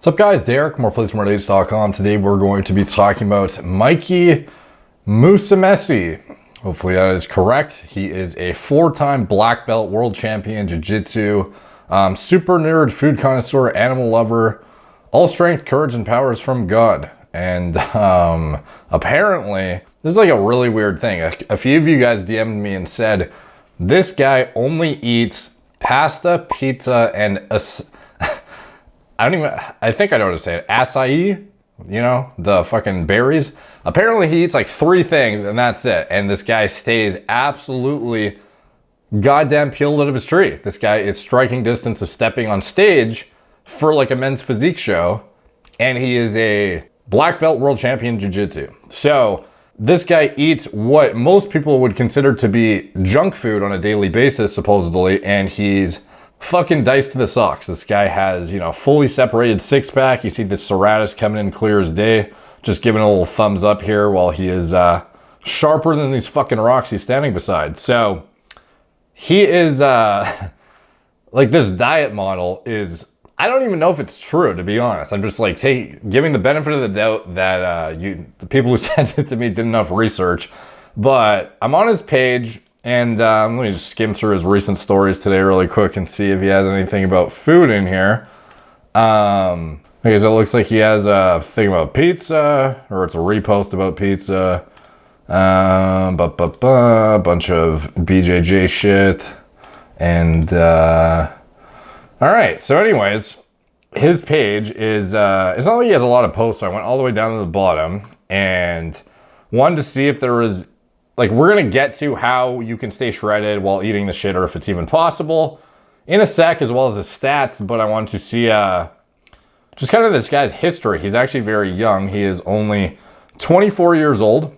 What's up guys, Derek, moreplaysmoredates.com. Today we're going to be talking about Mikey Musumeci. Hopefully that is correct. He is a 4-time black belt world champion jiu-jitsu, super nerd, food connoisseur, animal lover, all strength, courage, and powers from God. And apparently, this is like a really weird thing. A few of you guys DM'd me and said, this guy only eats pasta, pizza, and I think I know how to say it. Acai, you know, the fucking berries. Apparently he eats like 3 things and that's it. And this guy stays absolutely goddamn peeled out of his tree. This guy is striking distance of stepping on stage for like a men's physique show. And he is a black belt world champion jiu-jitsu. So this guy eats what most people would consider to be junk food on a daily basis, supposedly. And he's fucking diced to the socks. This guy has, you know, fully separated 6-pack. You see the serratus coming in clear as day. Just giving a little thumbs up here while he is sharper than these fucking rocks he's standing beside. So he is like, this diet model is, I don't even know if it's true, to be honest. I'm just like giving the benefit of the doubt that the people who sent it to me did enough research. But I'm on his page. And let me just skim through his recent stories today really quick and see if he has anything about food in here. Because it looks like he has a thing about pizza, or it's a repost about pizza. A bunch of BJJ shit. And, all right. So anyways, his page is, it's not like he has a lot of posts. So I went all the way down to the bottom and wanted to see if there was, like, we're going to get to how you can stay shredded while eating the shit, or if it's even possible, in a sec, as well as the stats. But I want to see just kind of this guy's history. He's actually very young. He is only 24 years old,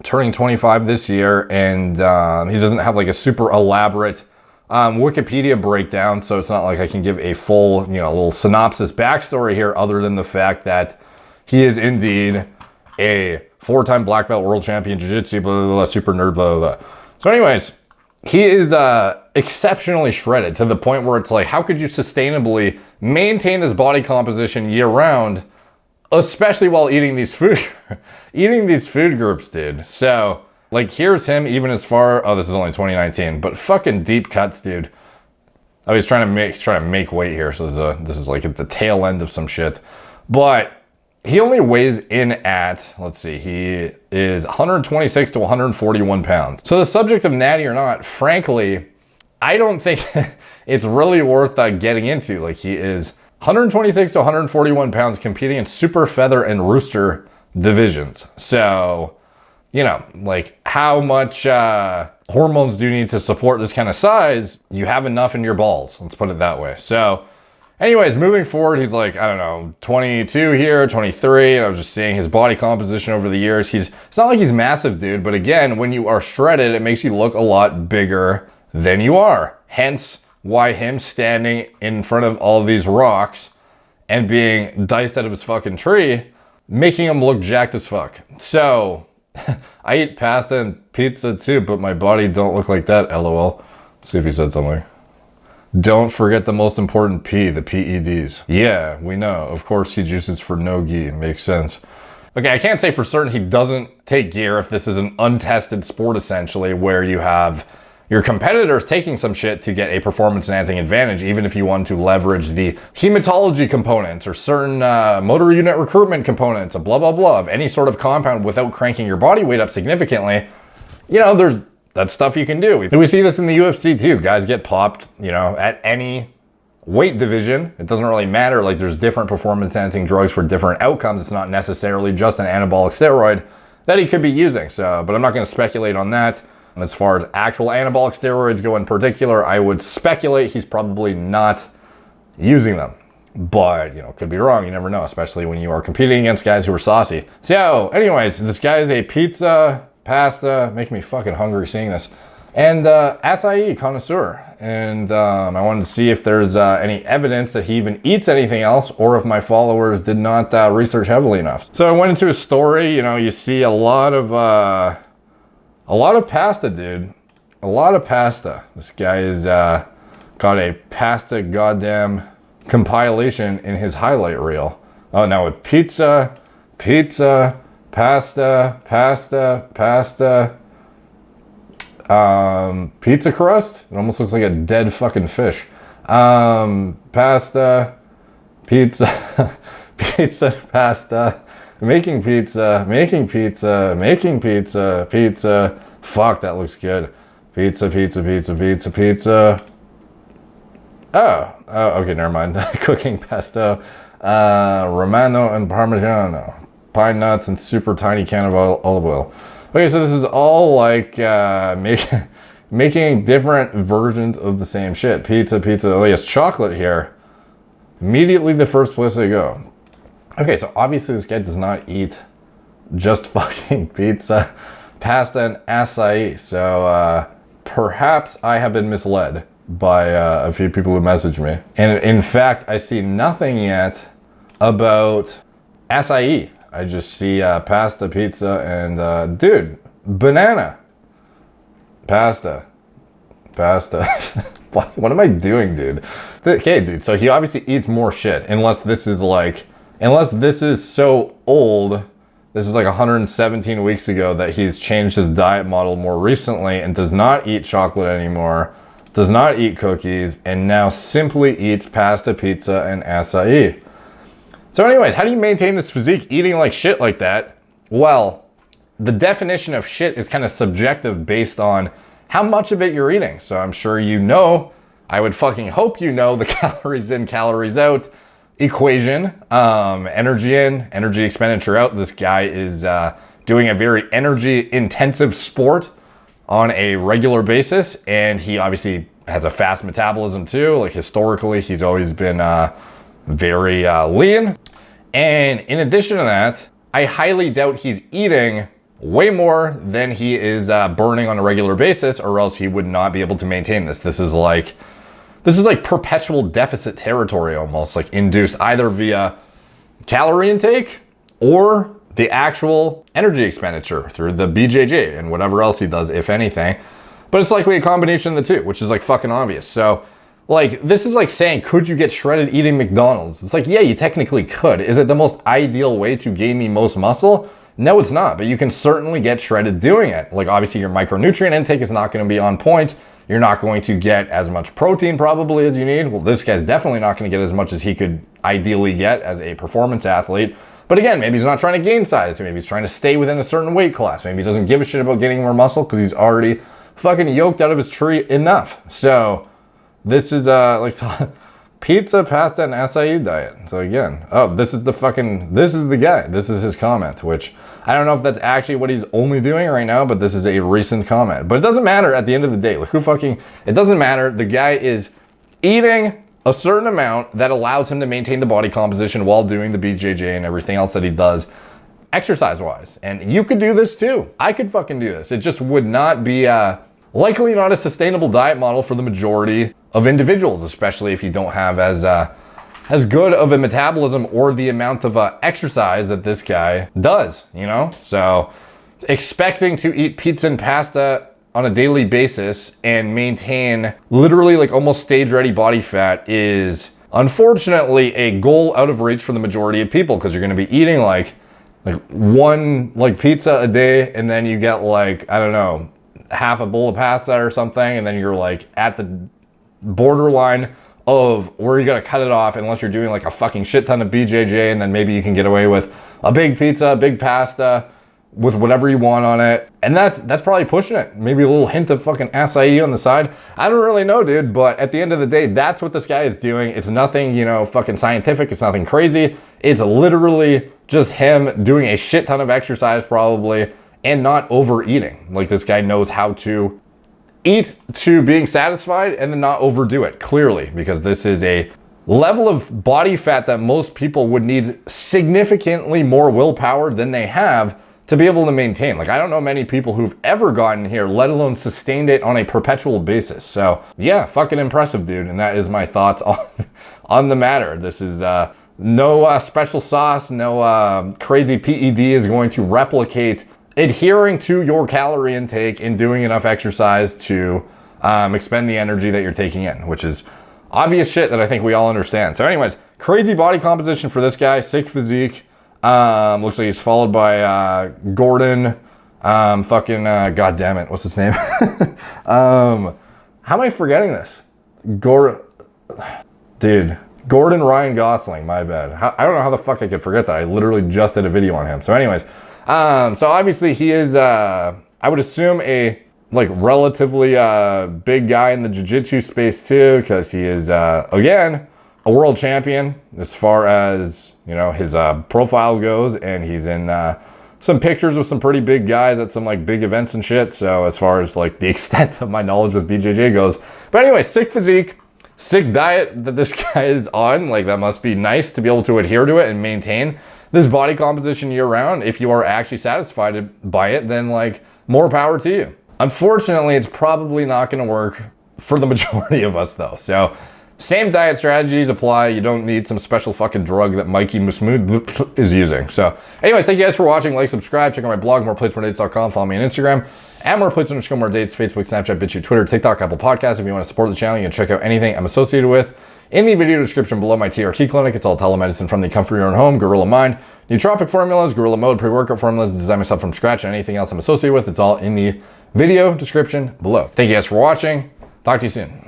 turning 25 this year. And he doesn't have like a super elaborate Wikipedia breakdown. So it's not like I can give a full, you know, little synopsis backstory here, other than the fact that he is indeed a 4-time black belt world champion jiu-jitsu, blah, blah, blah, super nerd, blah, blah, blah. So anyways, he is exceptionally shredded to the point where it's like, how could you sustainably maintain this body composition year round, especially while eating these food groups, dude? So like, here's him even as far, oh, this is only 2019, but fucking deep cuts, dude. Oh, he's trying to make weight here. So this is like at the tail end of some shit, but he only weighs in at, let's see, he is 126 to 141 pounds. So the subject of Natty or not, frankly, I don't think it's really worth getting into. Like, he is 126 to 141 pounds competing in super feather and rooster divisions. So, you know, like, how much hormones do you need to support this kind of size? You have enough in your balls, let's put it that way. So anyways, moving forward, he's like, I don't know, 22 here, 23. And I was just seeing his body composition over the years. It's not like he's massive, dude. But again, when you are shredded, it makes you look a lot bigger than you are. Hence why him standing in front of all these rocks and being diced out of his fucking tree, making him look jacked as fuck. So I eat pasta and pizza too, but my body don't look like that, LOL. Let's see if he said something. Don't forget the most important P, the PEDs. Yeah, we know. Of course, he juices for no gi. Makes sense. Okay, I can't say for certain he doesn't take gear if this is an untested sport, essentially, where you have your competitors taking some shit to get a performance-enhancing advantage, even if you want to leverage the hematology components or certain motor unit recruitment components, blah, blah, blah, of any sort of compound without cranking your body weight up significantly. You know, that's stuff you can do. We see this in the UFC too. Guys get popped, you know, at any weight division. It doesn't really matter. Like, there's different performance enhancing drugs for different outcomes. It's not necessarily just an anabolic steroid that he could be using. So, but I'm not going to speculate on that. And as far as actual anabolic steroids go in particular, I would speculate he's probably not using them. But, you know, could be wrong. You never know, especially when you are competing against guys who are saucy. So anyways, this guy is a pizza, pasta, making me fucking hungry seeing this, and acai connoisseur. And I wanted to see if there's any evidence that he even eats anything else, or if my followers did not research heavily enough. So I went into his story. You know, you see a lot of pasta, dude. A lot of pasta. This guy is got a pasta goddamn compilation in his highlight reel. Oh, now with pizza, pasta, pizza crust. It almost looks like a dead fucking fish. Pasta, pizza, pizza, pasta, making pizza. Fuck, that looks good. Pizza. Oh, okay, never mind. Cooking pesto, Romano and Parmigiano, pine nuts and super tiny can of olive oil. Okay, so this is all like making different versions of the same shit. Pizza. Oh yes, chocolate here. Immediately the first place I go. Okay, so obviously this guy does not eat just fucking pizza, pasta, and acai. So perhaps I have been misled by a few people who messaged me. And in fact, I see nothing yet about acai. I just see pasta, pizza, and dude, banana. Pasta. What am I doing, dude? Okay, dude, so he obviously eats more shit, unless this is so old. This is like 117 weeks ago that he's changed his diet model more recently and does not eat chocolate anymore, does not eat cookies, and now simply eats pasta, pizza, and acai. So anyways, how do you maintain this physique eating like shit like that? Well, the definition of shit is kind of subjective based on how much of it you're eating. So I'm sure you know, I would fucking hope you know the calories in, calories out equation. Energy in, energy expenditure out. This guy is doing a very energy intensive sport on a regular basis, and he obviously has a fast metabolism too. Like historically, he's always been very lean. And in addition to that, I highly doubt he's eating way more than he is burning on a regular basis, or else he would not be able to maintain this. This is like perpetual deficit territory, almost like induced either via calorie intake or the actual energy expenditure through the BJJ and whatever else he does, if anything. But it's likely a combination of the two, which is like fucking obvious. So like, this is like saying, could you get shredded eating McDonald's? It's like, yeah, you technically could. Is it the most ideal way to gain the most muscle? No, it's not, but you can certainly get shredded doing it. Like obviously your micronutrient intake is not going to be on point. You're not going to get as much protein probably as you need. Well, this guy's definitely not going to get as much as he could ideally get as a performance athlete. But again, maybe he's not trying to gain size. Maybe he's trying to stay within a certain weight class. Maybe he doesn't give a shit about getting more muscle because he's already fucking yoked out of his tree enough. So this is like pizza, pasta, and acai diet. So again, this is the guy. This is his comment, which I don't know if that's actually what he's only doing right now, but this is a recent comment. But it doesn't matter at the end of the day. Like it doesn't matter. The guy is eating a certain amount that allows him to maintain the body composition while doing the BJJ and everything else that he does exercise-wise. And you could do this too. I could fucking do this. It just would not be likely not a sustainable diet model for the majority of individuals, especially if you don't have as good of a metabolism or the amount of exercise that this guy does, you know? So expecting to eat pizza and pasta on a daily basis and maintain literally like almost stage ready body fat is unfortunately a goal out of reach for the majority of people, because you're going to be eating like one like pizza a day, and then you get like, I don't know, half a bowl of pasta or something, and then you're like at the borderline of where you gotta cut it off unless you're doing like a fucking shit ton of BJJ, and then maybe you can get away with a big pizza, a big pasta with whatever you want on it. And that's probably pushing it. Maybe a little hint of fucking acai on the side. I don't really know, dude, but at the end of the day, that's what this guy is doing. It's nothing, you know, fucking scientific. It's nothing crazy. It's literally just him doing a shit ton of exercise probably and not overeating. Like this guy knows how to eat to being satisfied and then not overdo it, clearly, because this is a level of body fat that most people would need significantly more willpower than they have to be able to maintain. Like I don't know many people who've ever gotten here, let alone sustained it on a perpetual basis. So yeah, fucking impressive, dude. And that is my thoughts on the matter. This is no special sauce, no crazy PED is going to replicate adhering to your calorie intake and doing enough exercise to expend the energy that you're taking in, which is obvious shit that I think we all understand. So anyways, crazy body composition for this guy, sick physique. Looks like he's followed by Gordon. God damn it, what's his name? How am I forgetting this? Gordon Ryan Gosling, my bad. I don't know how the fuck I could forget that. I literally just did a video on him. So anyways, so obviously he is, I would assume a like relatively big guy in the jiu-jitsu space too, because he is, again, a world champion as far as, you know, his profile goes, and he's in some pictures with some pretty big guys at some like big events and shit. So as far as like the extent of my knowledge with BJJ goes, but anyway, sick physique, sick diet that this guy is on. Like that must be nice to be able to adhere to it and maintain this body composition year round. If you are actually satisfied by it, then like more power to you. Unfortunately, it's probably not going to work for the majority of us though. So same diet strategies apply. You don't need some special fucking drug that Mikey Musumeci is using. So anyways, thank you guys for watching. Like, subscribe, check out my blog, moreplates.com. Follow me on Instagram at moreplates_, more dates, Facebook, Snapchat, BitChute, Twitter, TikTok, Apple Podcasts. If you want to support the channel, you can check out anything I'm associated with in the video description below. My TRT clinic. It's all telemedicine from the comfort of your own home. Gorilla Mind, nootropic formulas, Gorilla Mode, pre-workout formulas, design myself from scratch, and anything else I'm associated with. It's all in the video description below. Thank you guys for watching. Talk to you soon.